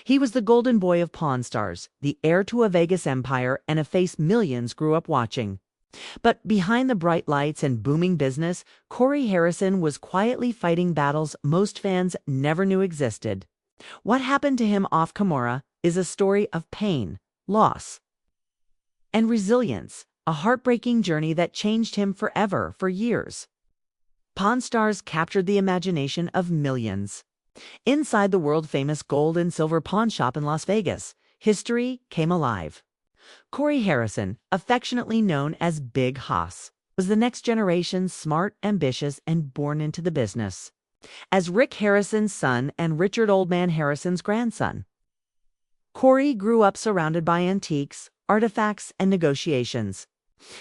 He was the golden boy of Pawn Stars, the heir to a Vegas empire and a face millions grew up watching. But behind the bright lights and booming business, Corey Harrison was quietly fighting battles most fans never knew existed. What happened to him off Kimura is a story of pain, loss, and resilience, a heartbreaking journey that changed him forever for years. Pawn Stars captured the imagination of millions. Inside the world-famous gold and silver pawn shop in Las Vegas, history came alive. Corey Harrison, affectionately known as Big Hoss, was the next generation's smart, ambitious, and born into the business. As Rick Harrison's son and Richard Old Man Harrison's grandson, Corey grew up surrounded by antiques, artifacts, and negotiations.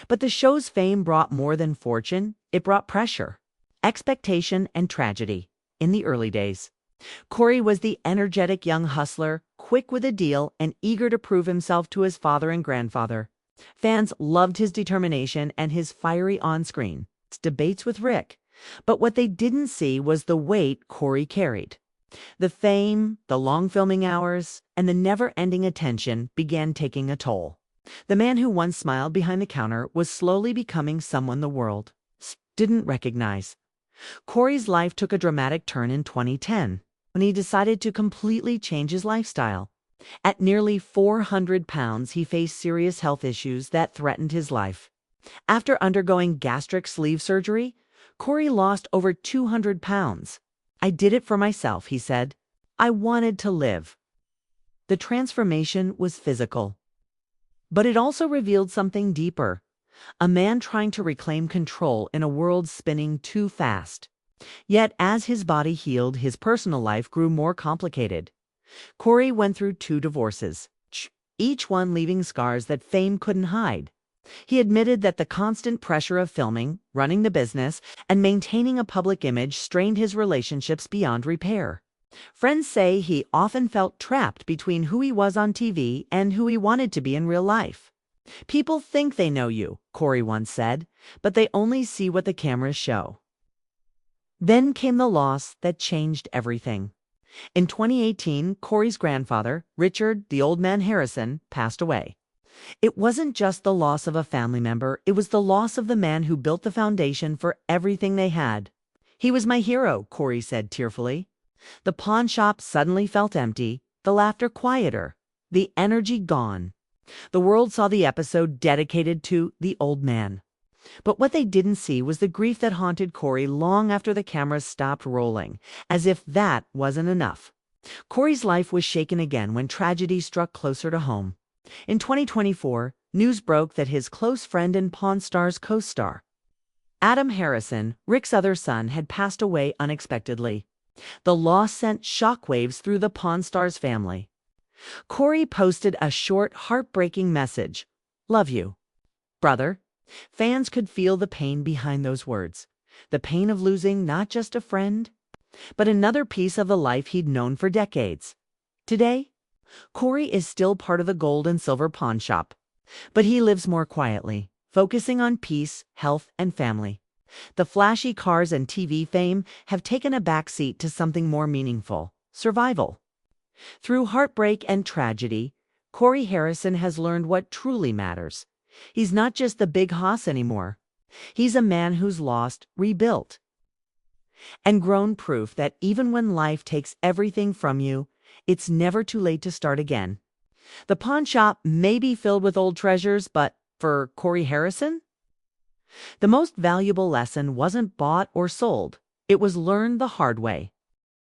But the show's fame brought more than fortune, it brought pressure, expectation, and tragedy. In the early days, Corey was the energetic young hustler, quick with a deal and eager to prove himself to his father and grandfather. Fans loved his determination and his fiery on-screen debates with Rick. But what they didn't see was the weight Corey carried. The fame, the long filming hours, and the never-ending attention began taking a toll. The man who once smiled behind the counter was slowly becoming someone the world didn't recognize. Corey's life took a dramatic turn in 2010 when he decided to completely change his lifestyle. At nearly 400 pounds, he faced serious health issues that threatened his life. After undergoing gastric sleeve surgery, Corey lost over 200 pounds. "I did it for myself," he said. "I wanted to live." The transformation was physical. But it also revealed something deeper. A man trying to reclaim control in a world spinning too fast. Yet as his body healed, his personal life grew more complicated. Corey went through 2 divorces, each one leaving scars that fame couldn't hide. He admitted that the constant pressure of filming, running the business, and maintaining a public image strained his relationships beyond repair. Friends say he often felt trapped between who he was on TV and who he wanted to be in real life. "People think they know you," Corey once said, "but they only see what the cameras show." Then came the loss that changed everything. In 2018, Corey's grandfather, Richard "the Old Man" Harrison, passed away. It wasn't just the loss of a family member, it was the loss of the man who built the foundation for everything they had. "He was my hero," Corey said tearfully. The pawn shop suddenly felt empty, the laughter quieter, the energy gone. The world saw the episode dedicated to the old man. But what they didn't see was the grief that haunted Corey long after the cameras stopped rolling, as if that wasn't enough. Corey's life was shaken again when tragedy struck closer to home. In 2024, news broke that his close friend and Pawn Stars co-star, Adam Harrison, Rick's other son, had passed away unexpectedly. The loss sent shockwaves through the Pawn Stars family. Corey posted a short, heartbreaking message. "Love you, brother." Fans could feel the pain behind those words. The pain of losing not just a friend, but another piece of the life he'd known for decades. Today, Corey is still part of the gold and silver pawn shop, but he lives more quietly, focusing on peace, health, and family. The flashy cars and TV fame have taken a backseat to something more meaningful: survival. Through heartbreak and tragedy, Corey Harrison has learned what truly matters. He's not just the Big Hoss anymore. He's a man who's lost, rebuilt, and grown, proof that even when life takes everything from you, it's never too late to start again. The pawn shop may be filled with old treasures, but for Corey Harrison, the most valuable lesson wasn't bought or sold. It was learned the hard way.